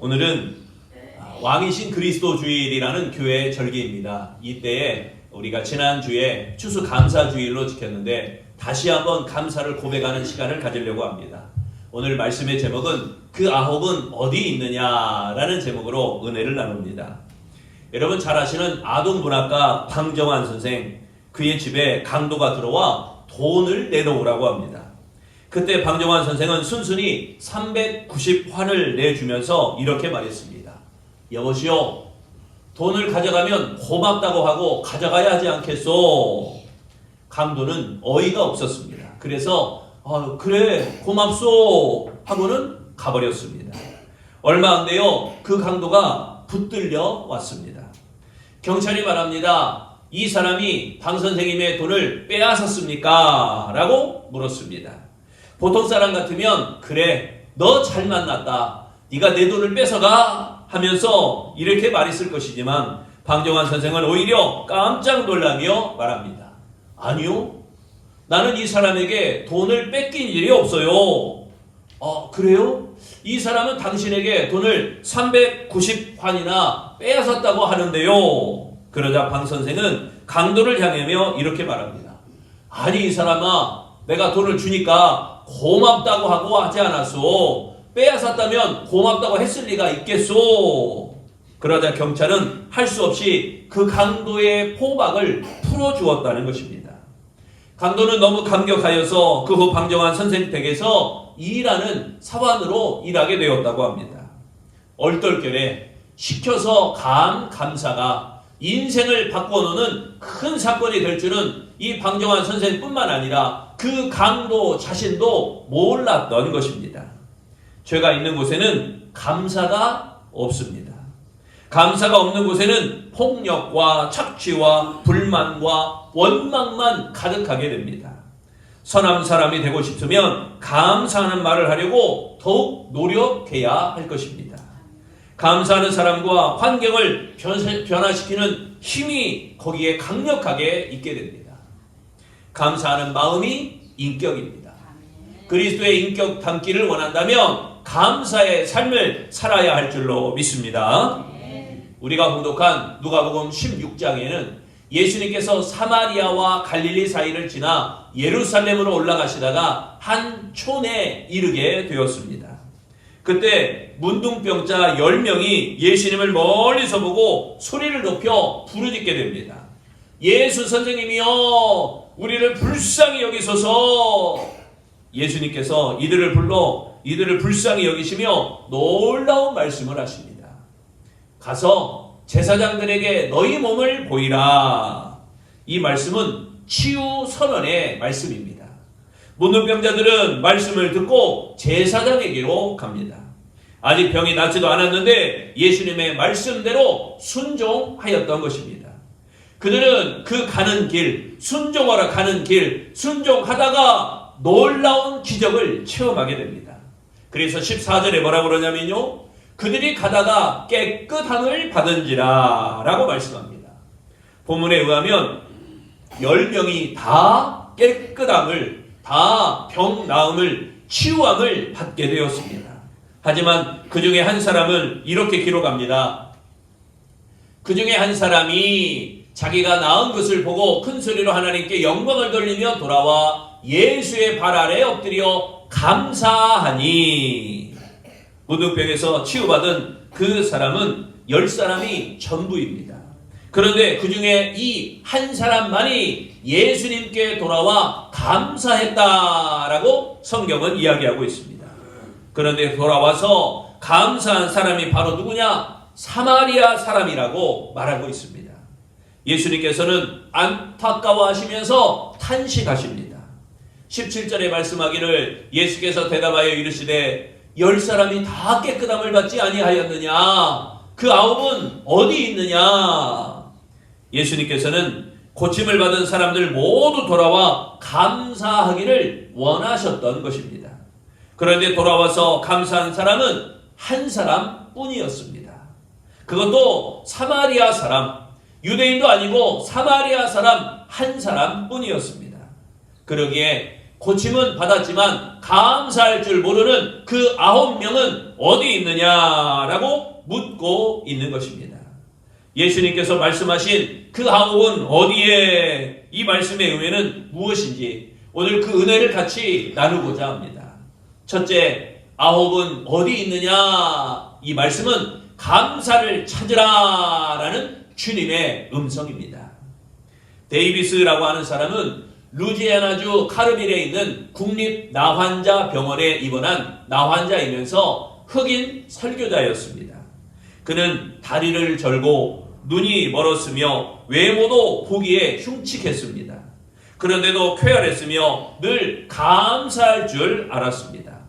오늘은 왕이신 그리스도 주일이라는 교회 절기입니다. 이때에 우리가 지난주에 추수감사주일로 지켰는데 다시 한번 감사를 고백하는 시간을 가지려고 합니다. 오늘 말씀의 제목은 그 아홉은 어디 있느냐라는 제목으로 은혜를 나눕니다. 여러분 잘 아시는 아동문학가 방정환 선생, 그의 집에 강도가 들어와 돈을 내놓으라고 합니다. 그때 방정환 선생은 순순히 390환을 내주면서 이렇게 말했습니다. 여보시오, 돈을 가져가면 고맙다고 하고 가져가야 하지 않겠소? 강도는 어이가 없었습니다. 그래서 그래 고맙소 하고는 가버렸습니다. 얼마 안 돼요. 그 강도가 붙들려 왔습니다. 경찰이 말합니다. 이 사람이 방 선생님의 돈을 빼앗았습니까? 라고 물었습니다. 보통 사람 같으면 그래 너 잘 만났다. 네가 내 돈을 뺏어가 하면서 이렇게 말했을 것이지만 방정환 선생은 오히려 깜짝 놀라며 말합니다. 아니요. 나는 이 사람에게 돈을 뺏긴 일이 없어요. 그래요? 이 사람은 당신에게 돈을 390환이나 빼앗았다고 하는데요. 그러자 방 선생은 강도를 향하며 이렇게 말합니다. 아니 이 사람아, 내가 돈을 주니까 고맙다고 하고 하지 않았소. 빼앗았다면 고맙다고 했을 리가 있겠소. 그러자 경찰은 할 수 없이 그 강도의 포박을 풀어주었다는 것입니다. 강도는 너무 감격하여서 그 후 방정환 선생 댁에서 일하는 사관으로 일하게 되었다고 합니다. 얼떨결에 시켜서 감사가 인생을 바꿔놓는 큰 사건이 될 줄은 이 방정환 선생뿐만 아니라 그 강도 자신도 몰랐던 것입니다. 죄가 있는 곳에는 감사가 없습니다. 감사가 없는 곳에는 폭력과 착취와 불만과 원망만 가득하게 됩니다. 선한 사람이 되고 싶으면 감사하는 말을 하려고 더욱 노력해야 할 것입니다. 감사하는 사람과 환경을 변화시키는 힘이 거기에 강력하게 있게 됩니다. 감사하는 마음이 인격입니다. 그리스도의 인격 담기를 원한다면 감사의 삶을 살아야 할 줄로 믿습니다. 우리가 봉독한 누가복음 16장에는 예수님께서 사마리아와 갈릴리 사이를 지나 예루살렘으로 올라가시다가 한 촌에 이르게 되었습니다. 그때 문둥병자 10명이 예수님을 멀리서 보고 소리를 높여 부르짖게 됩니다. 예수 선생님이여, 우리를 불쌍히 여기소서. 예수님께서 이들을 불러 이들을 불쌍히 여기시며 놀라운 말씀을 하십니다. 가서 제사장들에게 너희 몸을 보이라. 이 말씀은 치유 선언의 말씀입니다. 문둥병자들은 말씀을 듣고 제사장에게로 갑니다. 아직 병이 낫지도 않았는데 예수님의 말씀대로 순종하였던 것입니다. 그들은 그 가는 길, 순종하러 가는 길, 순종하다가 놀라운 기적을 체험하게 됩니다. 그래서 14절에 뭐라고 그러냐면요, 그들이 가다가 깨끗함을 받은지라 라고 말씀합니다. 본문에 의하면 10명이 다 깨끗함을, 다 병 나음을, 치유함을 받게 되었습니다. 하지만 그 중에 한 사람은 이렇게 기록합니다. 그 중에 한 사람이 자기가 나은 것을 보고 큰 소리로 하나님께 영광을 돌리며 돌아와 예수의 발 아래 엎드려 감사하니. 문둥병에서 치유받은 그 사람은 10사람이 전부입니다. 그런데 그 중에 이 한 사람만이 예수님께 돌아와 감사했다라고 성경은 이야기하고 있습니다. 그런데 돌아와서 감사한 사람이 바로 누구냐? 사마리아 사람이라고 말하고 있습니다. 예수님께서는 안타까워하시면서 탄식하십니다. 17절에 말씀하기를 예수께서 대답하여 이르시되 10사람이 다 깨끗함을 받지 아니하였느냐? 그 9은 어디 있느냐? 예수님께서는 고침을 받은 사람들 모두 돌아와 감사하기를 원하셨던 것입니다. 그런데 돌아와서 감사한 사람은 한 사람뿐이었습니다. 그것도 사마리아 사람, 유대인도 아니고 사마리아 사람 한 사람뿐이었습니다. 그러기에 고침은 받았지만 감사할 줄 모르는 그 9명은 어디 있느냐라고 묻고 있는 것입니다. 예수님께서 말씀하신 그 9은 어디에, 이 말씀의 의미는 무엇인지 오늘 그 은혜를 같이 나누고자 합니다. 첫째, 9은 어디 있느냐? 이 말씀은 감사를 찾으라라는 주님의 음성입니다. 데이비스라고 하는 사람은 루지애나주 카르빌에 있는 국립 나환자 병원에 입원한 나환자이면서 흑인 설교자였습니다. 그는 다리를 절고 눈이 멀었으며 외모도 보기에 흉측했습니다. 그런데도 쾌활했으며 늘 감사할 줄 알았습니다.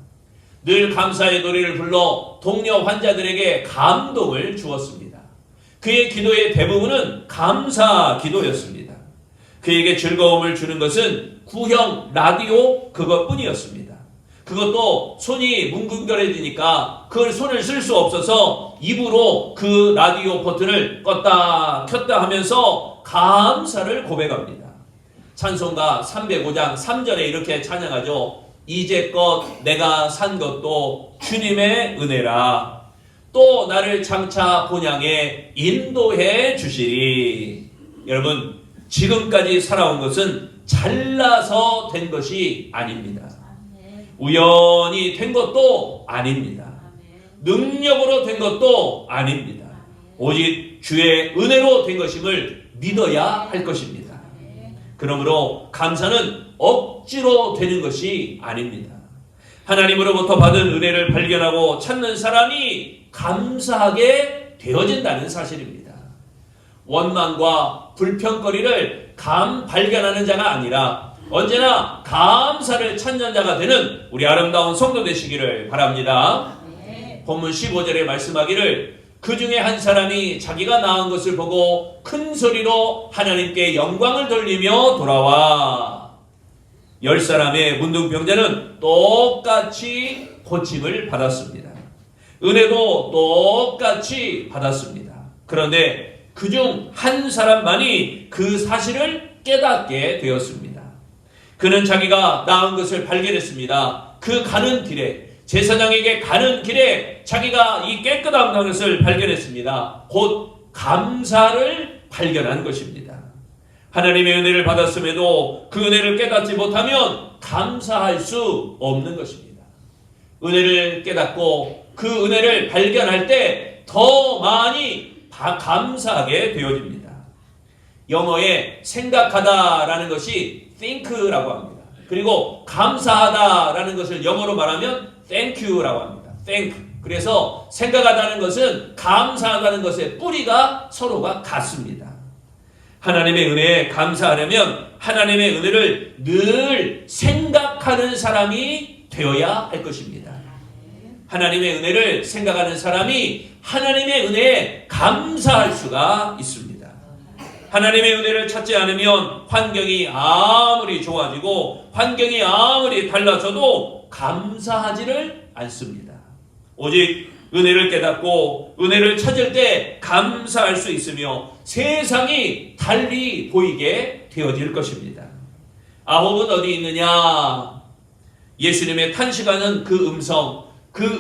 늘 감사의 노래를 불러 동료 환자들에게 감동을 주었습니다. 그의 기도의 대부분은 감사 기도였습니다. 그에게 즐거움을 주는 것은 구형 라디오 그것뿐이었습니다. 그것도 손이 뭉근거려지니까 그걸 손을 쓸 수 없어서 입으로 그 라디오 버튼을 껐다 켰다 하면서 감사를 고백합니다. 찬송가 305장 3절에 이렇게 찬양하죠. 이제껏 내가 산 것도 주님의 은혜라. 또 나를 장차 본향에 인도해 주시리. 여러분, 지금까지 살아온 것은 잘나서 된 것이 아닙니다. 우연히 된 것도 아닙니다. 능력으로 된 것도 아닙니다. 오직 주의 은혜로 된 것임을 믿어야 할 것입니다. 그러므로 감사는 억지로 되는 것이 아닙니다. 하나님으로부터 받은 은혜를 발견하고 찾는 사람이 감사하게 되어진다는 사실입니다. 원망과 불평거리를 발견하는 자가 아니라 언제나 감사를 찾는 자가 되는 우리 아름다운 성도 되시기를 바랍니다. 본문 15절에 말씀하기를 그 중에 한 사람이 자기가 낳은 것을 보고 큰 소리로 하나님께 영광을 돌리며 돌아와 10사람의 문둥병자는 똑같이 고침을 받았습니다. 은혜도 똑같이 받았습니다. 그런데 그중 한 사람만이 그 사실을 깨닫게 되었습니다. 그는 자기가 낳은 것을 발견했습니다. 그 가는 길에, 제사장에게 가는 길에 자기가 이 깨끗한 것을 발견했습니다. 곧 감사를 발견한 것입니다. 하나님의 은혜를 받았음에도 그 은혜를 깨닫지 못하면 감사할 수 없는 것입니다. 은혜를 깨닫고 그 은혜를 발견할 때 더 많이 감사하게 되어집니다. 영어에 생각하다라는 것이 think라고 합니다. 그리고 감사하다라는 것을 영어로 말하면 thank you라고 합니다. thank. 그래서 생각하다는 것은 감사하다는 것의 뿌리가 서로가 같습니다. 하나님의 은혜에 감사하려면 하나님의 은혜를 늘 생각하는 사람이 되어야 할 것입니다. 하나님의 은혜를 생각하는 사람이 하나님의 은혜에 감사할 수가 있습니다. 하나님의 은혜를 찾지 않으면 환경이 아무리 좋아지고 환경이 아무리 달라져도 감사하지를 않습니다. 오직 은혜를 깨닫고 은혜를 찾을 때 감사할 수 있으며 세상이 달리 보이게 되어질 것입니다. 아홉은 어디 있느냐? 예수님의 탄식하는 그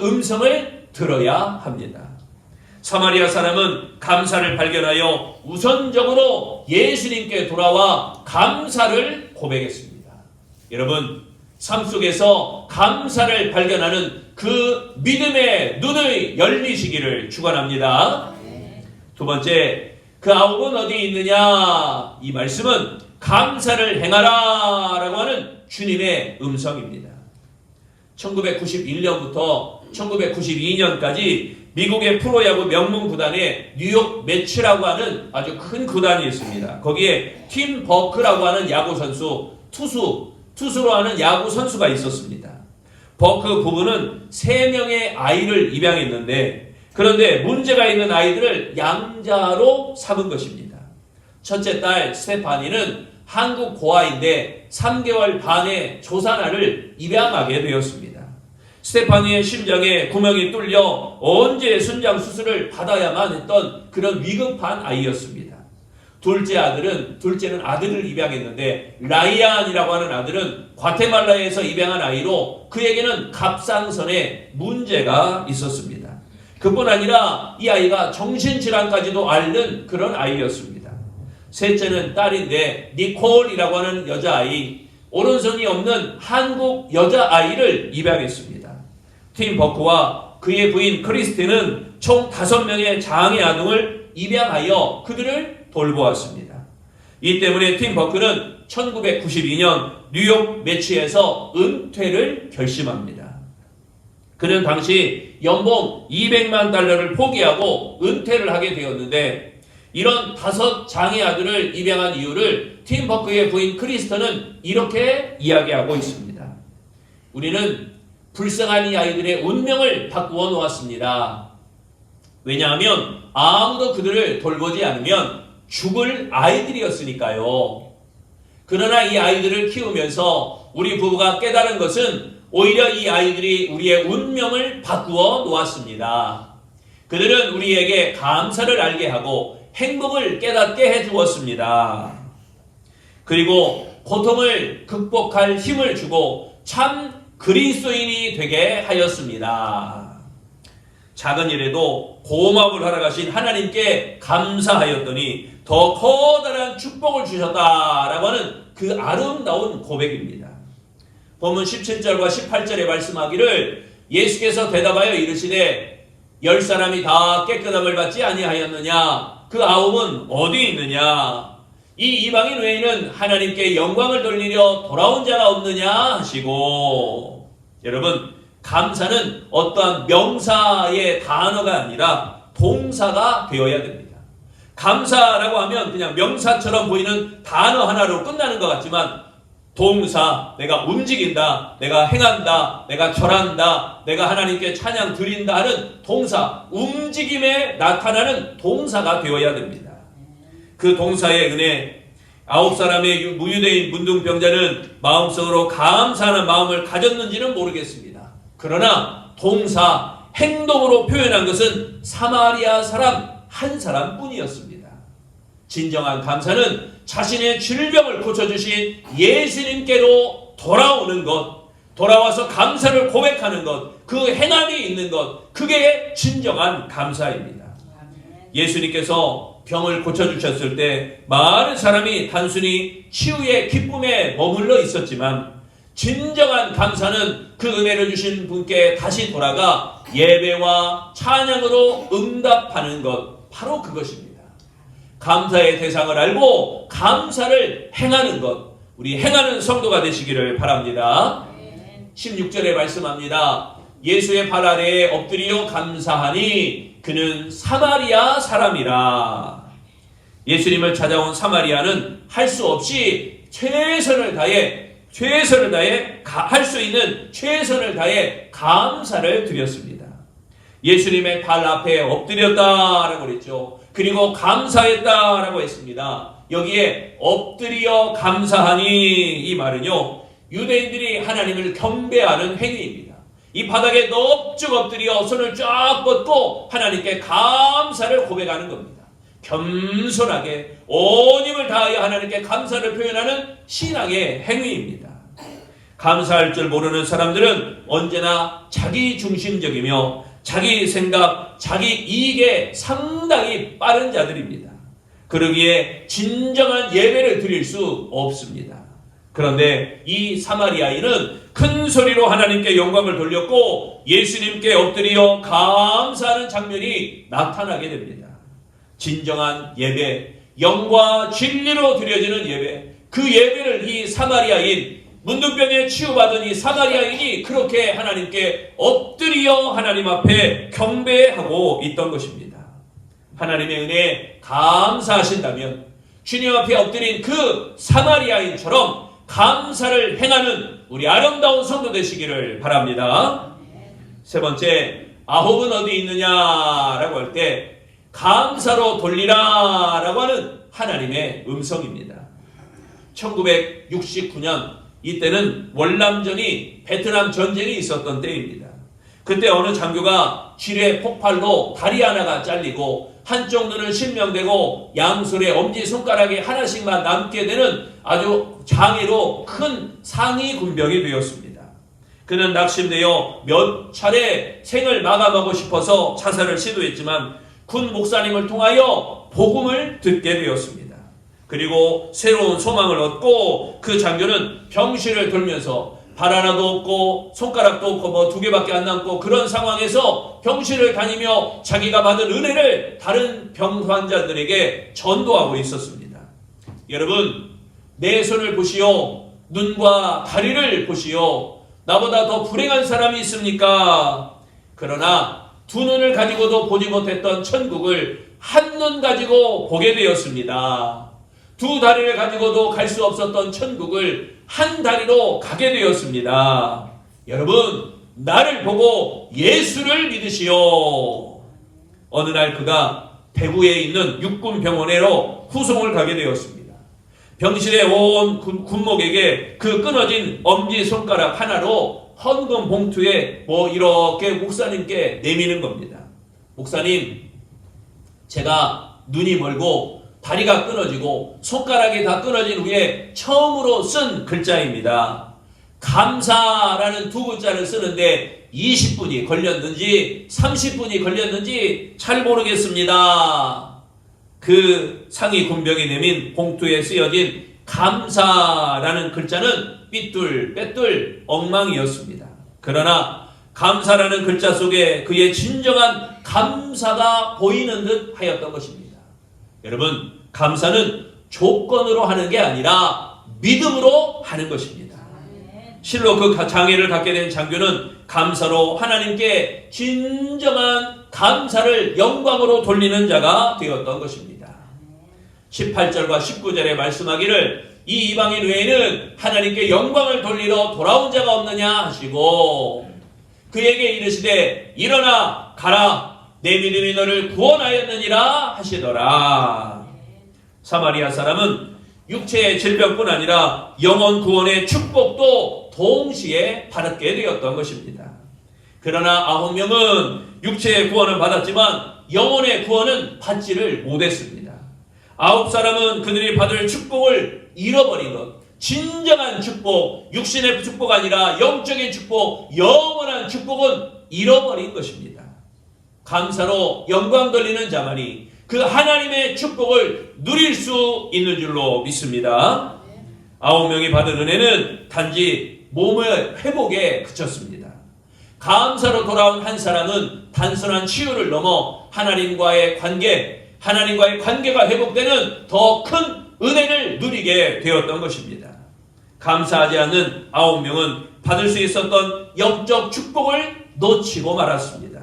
음성을 들어야 합니다. 사마리아 사람은 감사를 발견하여 우선적으로 예수님께 돌아와 감사를 고백했습니다. 여러분, 삶 속에서 감사를 발견하는 그 믿음의 눈을 열리시기를 축원합니다. 두 번째, 그 아홉은 어디 있느냐? 이 말씀은 감사를 행하라 라고 하는 주님의 음성입니다. 1991년부터 1992년까지 미국의 프로야구 명문 구단에 뉴욕 매츠라고 하는 아주 큰 구단이 있습니다. 거기에 팀 버크라고 하는 야구 선수, 투수로 하는 야구 선수가 있었습니다. 버크 부부는 3명의 아이를 입양했는데 그런데 문제가 있는 아이들을 양자로 삼은 것입니다. 첫째 딸 스테파니는 한국 고아인데 3개월 반의 조산아를 입양하게 되었습니다. 스테파니의 심장에 구멍이 뚫려 언제 순장 수술을 받아야만 했던 그런 위급한 아이였습니다. 둘째는 아들을 입양했는데 라이안이라고 하는 아들은 과테말라에서 입양한 아이로 그에게는 갑상선에 문제가 있었습니다. 그뿐 아니라 이 아이가 정신질환까지도 앓는 그런 아이였습니다. 셋째는 딸인데 니콜이라고 하는 여자아이, 오른손이 없는 한국 여자아이를 입양했습니다. 팀 버크와 그의 부인 크리스틴은 총 5명의 장애 아동을 입양하여 그들을 돌보았습니다. 이 때문에 팀 버크는 1992년 뉴욕 매치에서 은퇴를 결심합니다. 그는 당시 연봉 200만 달러를 포기하고 은퇴를 하게 되었는데 이런 5 장애 아들을 입양한 이유를 팀 버크의 부인 크리스턴은 이렇게 이야기하고 있습니다. 우리는 불쌍한 이 아이들의 운명을 바꾸어 놓았습니다. 왜냐하면 아무도 그들을 돌보지 않으면 죽을 아이들이었으니까요. 그러나 이 아이들을 키우면서 우리 부부가 깨달은 것은 오히려 이 아이들이 우리의 운명을 바꾸어 놓았습니다. 그들은 우리에게 감사를 알게 하고 행복을 깨닫게 해주었습니다. 그리고 고통을 극복할 힘을 주고 참 그리스도인이 되게 하였습니다. 작은 일에도 고마움을 허락하신 하나님께 감사하였더니 더 커다란 축복을 주셨다라고 하는 그 아름다운 고백입니다. 본문 17절과 18절에 말씀하기를 예수께서 대답하여 이르시되 10사람이 다 깨끗함을 받지 아니하였느냐? 그 9은 어디 있느냐? 이 이방인 외에는 하나님께 영광을 돌리려 돌아온 자가 없느냐 하시고, 여러분, 감사는 어떠한 명사의 단어가 아니라 동사가 되어야 됩니다. 감사라고 하면 그냥 명사처럼 보이는 단어 하나로 끝나는 것 같지만 동사, 내가 움직인다, 내가 행한다, 내가 절한다, 내가 하나님께 찬양 드린다 하는 동사, 움직임에 나타나는 동사가 되어야 됩니다. 그 동사의 은혜, 9사람의 무유대인 문둥병자는 마음속으로 감사하는 마음을 가졌는지는 모르겠습니다. 그러나 동사, 행동으로 표현한 것은 사마리아 사람 한 사람뿐이었습니다. 진정한 감사는 자신의 질병을 고쳐주신 예수님께로 돌아오는 것, 돌아와서 감사를 고백하는 것, 그 행함이 있는 것, 그게 진정한 감사입니다. 예수님께서 병을 고쳐주셨을 때 많은 사람이 단순히 치유의 기쁨에 머물러 있었지만 진정한 감사는 그 은혜를 주신 분께 다시 돌아가 예배와 찬양으로 응답하는 것, 바로 그것입니다. 감사의 대상을 알고 감사를 행하는 것, 우리 행하는 성도가 되시기를 바랍니다. 16절에 말씀합니다. 예수의 발 아래에 엎드려 감사하니 그는 사마리아 사람이라. 예수님을 찾아온 사마리아는 할 수 없이 최선을 다해 할 수 있는 최선을 다해 감사를 드렸습니다. 예수님의 발 앞에 엎드렸다라고 그랬죠. 그리고 감사했다라고 했습니다. 여기에 엎드려 감사하니 이 말은요, 유대인들이 하나님을 경배하는 행위입니다. 이 바닥에 넙죽 엎드려 손을 쫙 뻗고 하나님께 감사를 고백하는 겁니다. 겸손하게 온 힘을 다하여 하나님께 감사를 표현하는 신앙의 행위입니다. 감사할 줄 모르는 사람들은 언제나 자기 중심적이며 자기 생각, 자기 이익에 상당히 빠른 자들입니다. 그러기에 진정한 예배를 드릴 수 없습니다. 그런데 이 사마리아인은 큰 소리로 하나님께 영광을 돌렸고 예수님께 엎드려 감사하는 장면이 나타나게 됩니다. 진정한 예배, 영과 진리로 드려지는 예배, 그 예배를 이 사마리아인, 문둥병에 치유받은 이 사마리아인이 그렇게 하나님께 엎드려 하나님 앞에 경배하고 있던 것입니다. 하나님의 은혜에 감사하신다면 주님 앞에 엎드린 그 사마리아인처럼 감사를 행하는 우리 아름다운 성도 되시기를 바랍니다. 세 번째, 아홉은 어디 있느냐라고 할 때 감사로 돌리라 라고 하는 하나님의 음성입니다. 1969년 이때는 월남전이 베트남 전쟁이 있었던 때입니다. 그때 어느 장교가 지뢰 폭발로 다리 하나가 잘리고 한쪽 눈은 실명되고 양손에 엄지손가락이 하나씩만 남게 되는 아주 장애로 큰 상위 군병이 되었습니다. 그는 낙심되어 몇 차례 생을 마감하고 싶어서 자살을 시도했지만 군 목사님을 통하여 복음을 듣게 되었습니다. 그리고 새로운 소망을 얻고 그 장교는 병실을 돌면서 발 하나도 없고 손가락도 없고 뭐 2개밖에 안 남고 그런 상황에서 병실을 다니며 자기가 받은 은혜를 다른 병 환자들에게 전도하고 있었습니다. 여러분, 내 손을 보시오. 눈과 다리를 보시오. 나보다 더 불행한 사람이 있습니까? 그러나 2눈을 가지고도 보지 못했던 천국을 한 눈 가지고 보게 되었습니다. 2 다리를 가지고도 갈 수 없었던 천국을 한 다리로 가게 되었습니다. 여러분, 나를 보고 예수를 믿으시오. 어느 날 그가 대구에 있는 육군병원으로 후송을 가게 되었습니다. 병실에 온 군목에게 그 끊어진 엄지손가락 하나로 헌금 봉투에 이렇게 목사님께 내미는 겁니다. 목사님, 제가 눈이 멀고 다리가 끊어지고 손가락이 다 끊어진 후에 처음으로 쓴 글자입니다. 감사라는 2글자를 쓰는데 20분이 걸렸는지 30분이 걸렸는지 잘 모르겠습니다. 그 상위 군병이 내민 봉투에 쓰여진 감사라는 글자는 삐뚤빼뚤 엉망이었습니다. 그러나 감사라는 글자 속에 그의 진정한 감사가 보이는 듯 하였던 것입니다. 여러분, 감사는 조건으로 하는 게 아니라 믿음으로 하는 것입니다. 실로 그 장애를 갖게 된 장교는 감사로 하나님께 진정한 감사를 영광으로 돌리는 자가 되었던 것입니다. 18절과 19절에 말씀하기를 이 이방인 외에는 하나님께 영광을 돌리러 돌아온 자가 없느냐 하시고 그에게 이르시되 일어나 가라 내 믿음이 너를 구원하였느니라 하시더라. 사마리아 사람은 육체의 질병뿐 아니라 영혼 구원의 축복도 동시에 받게 되었던 것입니다. 그러나 9명은 육체의 구원을 받았지만 영혼의 구원은 받지를 못했습니다. 9사람은 그들이 받을 축복을 잃어버린 것, 진정한 축복, 육신의 축복 아니라 영적인 축복, 영원한 축복은 잃어버린 것입니다. 감사로 영광 돌리는 자만이 그 하나님의 축복을 누릴 수 있는 줄로 믿습니다. 9명이 받은 은혜는 단지 몸의 회복에 그쳤습니다. 감사로 돌아온 한 사람은 단순한 치유를 넘어 하나님과의 관계가 회복되는 더 큰 은혜를 누리게 되었던 것입니다. 감사하지 않는 9명은 받을 수 있었던 영적 축복을 놓치고 말았습니다.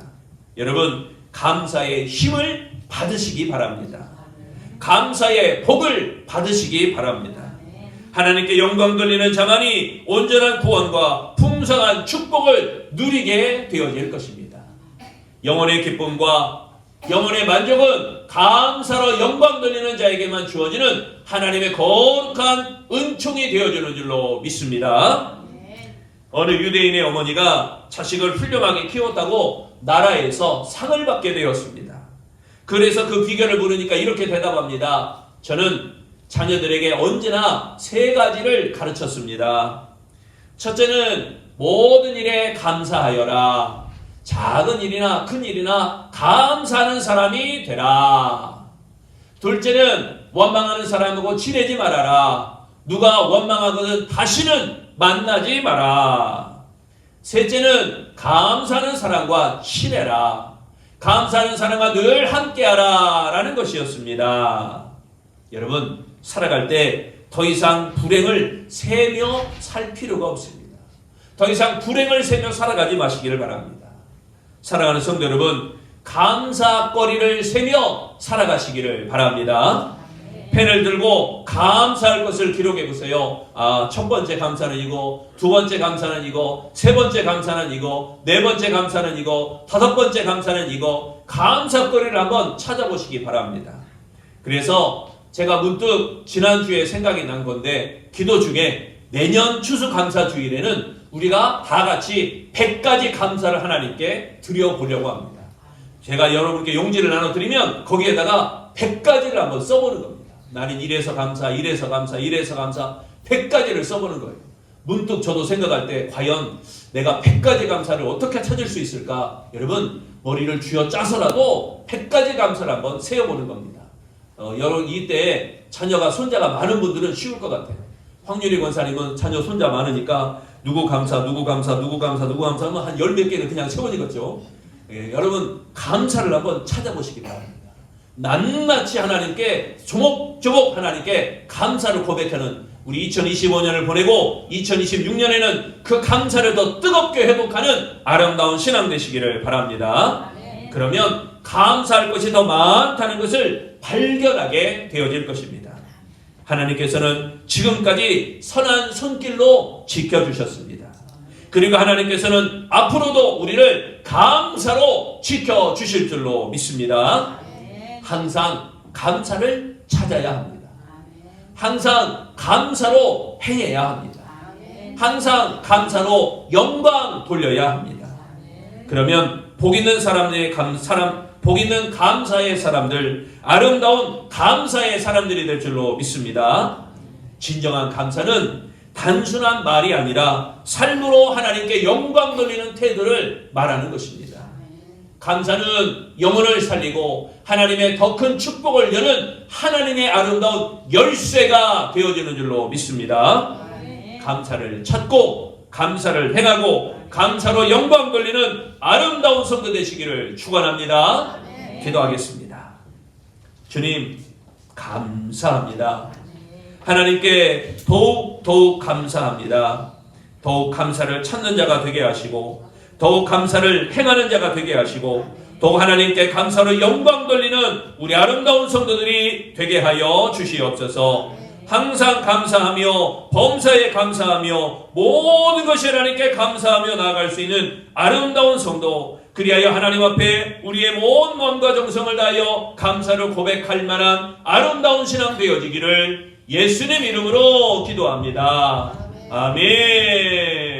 여러분, 감사의 힘을 받으시기 바랍니다. 감사의 복을 받으시기 바랍니다. 하나님께 영광 돌리는 자만이 온전한 구원과 풍성한 축복을 누리게 되어질 것입니다. 영혼의 기쁨과 영혼의 만족은 감사로 영광 돌리는 자에게만 주어지는 하나님의 거룩한 은총이 되어주는 줄로 믿습니다. 어느 유대인의 어머니가 자식을 훌륭하게 키웠다고 나라에서 상을 받게 되었습니다. 그래서 그 비결을 물으니까 이렇게 대답합니다. 저는 자녀들에게 언제나 3가지를 가르쳤습니다. 첫째는 모든 일에 감사하여라. 작은 일이나 큰 일이나 감사하는 사람이 되라. 둘째는 원망하는 사람하고 친해지 말아라. 누가 원망하거든 다시는 만나지 마라. 셋째는 감사하는 사람과 친해라. 감사하는 사람과 늘 함께하라 라는 것이었습니다. 여러분, 살아갈 때 더 이상 불행을 세며 살 필요가 없습니다. 더 이상 불행을 세며 살아가지 마시기를 바랍니다. 사랑하는 성도 여러분, 감사거리를 세며 살아가시기를 바랍니다. 펜을 들고 감사할 것을 기록해 보세요. 첫 번째 감사는 이거, 두 번째 감사는 이거, 세 번째 감사는 이거, 네 번째 감사는 이거, 5번째 감사는 이거, 감사거리를 한번 찾아보시기 바랍니다. 그래서 제가 문득 지난주에 생각이 난 건데, 기도 중에 내년 추수감사주일에는 우리가 다 같이 100가지 감사를 하나님께 드려보려고 합니다. 제가 여러분께 용지를 나눠드리면 거기에다가 100가지를 한번 써보는 겁니다. 나는 이래서 감사, 이래서 감사, 이래서 감사 100가지를 써보는 거예요. 문득 저도 생각할 때 과연 내가 100가지 감사를 어떻게 찾을 수 있을까? 여러분 머리를 쥐어짜서라도 100가지 감사를 한번 세어보는 겁니다. 여러분 이때 자녀가 손자가 많은 분들은 쉬울 것 같아요. 황유리 권사님은 자녀 손자 많으니까 누구 감사, 누구 감사, 누구 감사, 누구 감사 하면 한 10몇 개는 그냥 세워지겠죠. 여러분 감사를 한번 찾아보시기 바랍니다. 낱낱이 하나님께 조목조목 하나님께 감사를 고백하는 우리 2025년을 보내고 2026년에는 그 감사를 더 뜨겁게 회복하는 아름다운 신앙 되시기를 바랍니다. 그러면 감사할 것이 더 많다는 것을 발견하게 되어질 것입니다. 하나님께서는 지금까지 선한 손길로 지켜주셨습니다. 그리고 하나님께서는 앞으로도 우리를 감사로 지켜주실 줄로 믿습니다. 항상 감사를 찾아야 합니다. 항상 감사로 행해야 합니다. 항상 감사로 영광 돌려야 합니다. 그러면 복 있는 복 있는 감사의 사람들, 아름다운 감사의 사람들이 될 줄로 믿습니다. 진정한 감사는 단순한 말이 아니라 삶으로 하나님께 영광 돌리는 태도를 말하는 것입니다. 감사는 영혼을 살리고 하나님의 더 큰 축복을 여는 하나님의 아름다운 열쇠가 되어지는 줄로 믿습니다. 감사를 찾고 감사를 행하고 감사로 영광 돌리는 아름다운 성도 되시기를 축원합니다. 기도하겠습니다. 주님 감사합니다. 하나님께 더욱 감사합니다. 더욱 감사를 찾는 자가 되게 하시고 더욱 감사를 행하는 자가 되게 하시고 더욱 하나님께 감사로 영광 돌리는 우리 아름다운 성도들이 되게 하여 주시옵소서. 항상 감사하며 범사에 감사하며 모든 것이 하나님께 감사하며 나아갈 수 있는 아름다운 성도, 그리하여 하나님 앞에 우리의 모든 마음과 정성을 다하여 감사를 고백할 만한 아름다운 신앙 되어지기를 예수님 이름으로 기도합니다. 아멘.